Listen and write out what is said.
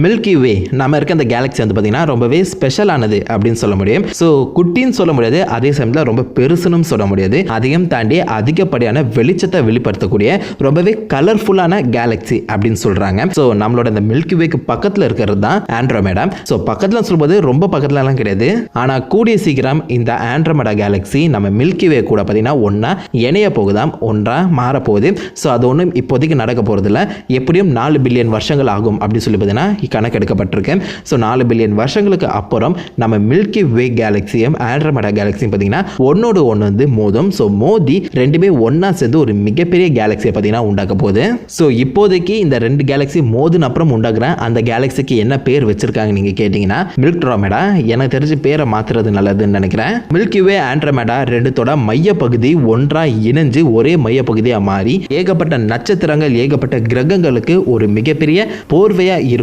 Milky வே நம்ம இருக்க அந்த கேலக்ஸி வந்து பார்த்தீங்கன்னா ரொம்பவே ஸ்பெஷலானது அப்படின்னு சொல்ல முடியும். ஸோ குட்டின்னு சொல்ல முடியாது, அதே சமயத்தில் ரொம்ப பெருசுன்னு சொல்ல முடியாது. அதையும் தாண்டி அதிகப்படியான வெளிச்சத்தை வெளிப்படுத்தக்கூடிய ரொம்பவே கலர்ஃபுல்லான கேலக்ஸி அப்படின்னு சொல்றாங்க. ஸோ நம்மளோட இந்த மில்கி வேக்கு பக்கத்தில் இருக்கிறது தான் ஆண்ட்ரோமேடா. ஸோ பக்கத்தில் சொல்லும்போது ரொம்ப பக்கத்துலலாம் கிடையாது, ஆனால் கூடிய சீக்கிரம் இந்த ஆண்ட்ரோமேடா கேலக்ஸி நம்ம மில்கி வே கூட பார்த்தீங்கன்னா ஒன்றா இணைய போகுதாம், ஒன்றா மாறப்போகுது. ஸோ அது ஒன்றும் இப்போதைக்கு நடக்க போகிறதில்ல, எப்படியும் 4 பில்லியன் வருஷங்கள் ஆகும் அப்படின்னு சொல்லி பார்த்தீங்கன்னா கணக்கெடுக்கப்பட்டிருக்கு. ஸோ 4 பில்லியன் வருஷங்களுக்கு அப்புறம் நம்ம மில்கி வே கேலக்ஸியும் ஆண்ட்ரோமேடா கேலக்ஸியும் பார்த்தீங்கன்னா ஒன்னோடு ஒன்று வந்து மோதும். ஸோ மோதி ரெண்டுமே ஒன்றா சேர்ந்து ஒரு மிகப்பெரிய கேலக்ஸியை பார்த்தீங்கன்னா உண்டாக்க போகுது. ஸோ இப்போதைக்கு இந்த 2 கேலக்ஸி மோதின அப்புறம் உண்டாக்குற அந்த கேலக்ஸிக்கு என்ன பேர் வச்சிருக்காங்க நீங்க கேட்டீங்கன்னா மில்க்ட்ரோமேடா. எனக்கு தெரிஞ்சு பேரை மாத்துறது நல்லதுன்னு நினைக்கிறேன். மில்கி வே ஆண்ட்ரோமேடா ரெண்டுத்தோட மைய பகுதி ஒன்றா இணைஞ்சு ஒரே மைய பகுதியாக மாறி ஏகப்பட்ட நட்சத்திரங்கள் ஏகப்பட்ட கிரகங்களுக்கு ஒரு மிகப்பெரிய போர்வையா இருக்கும்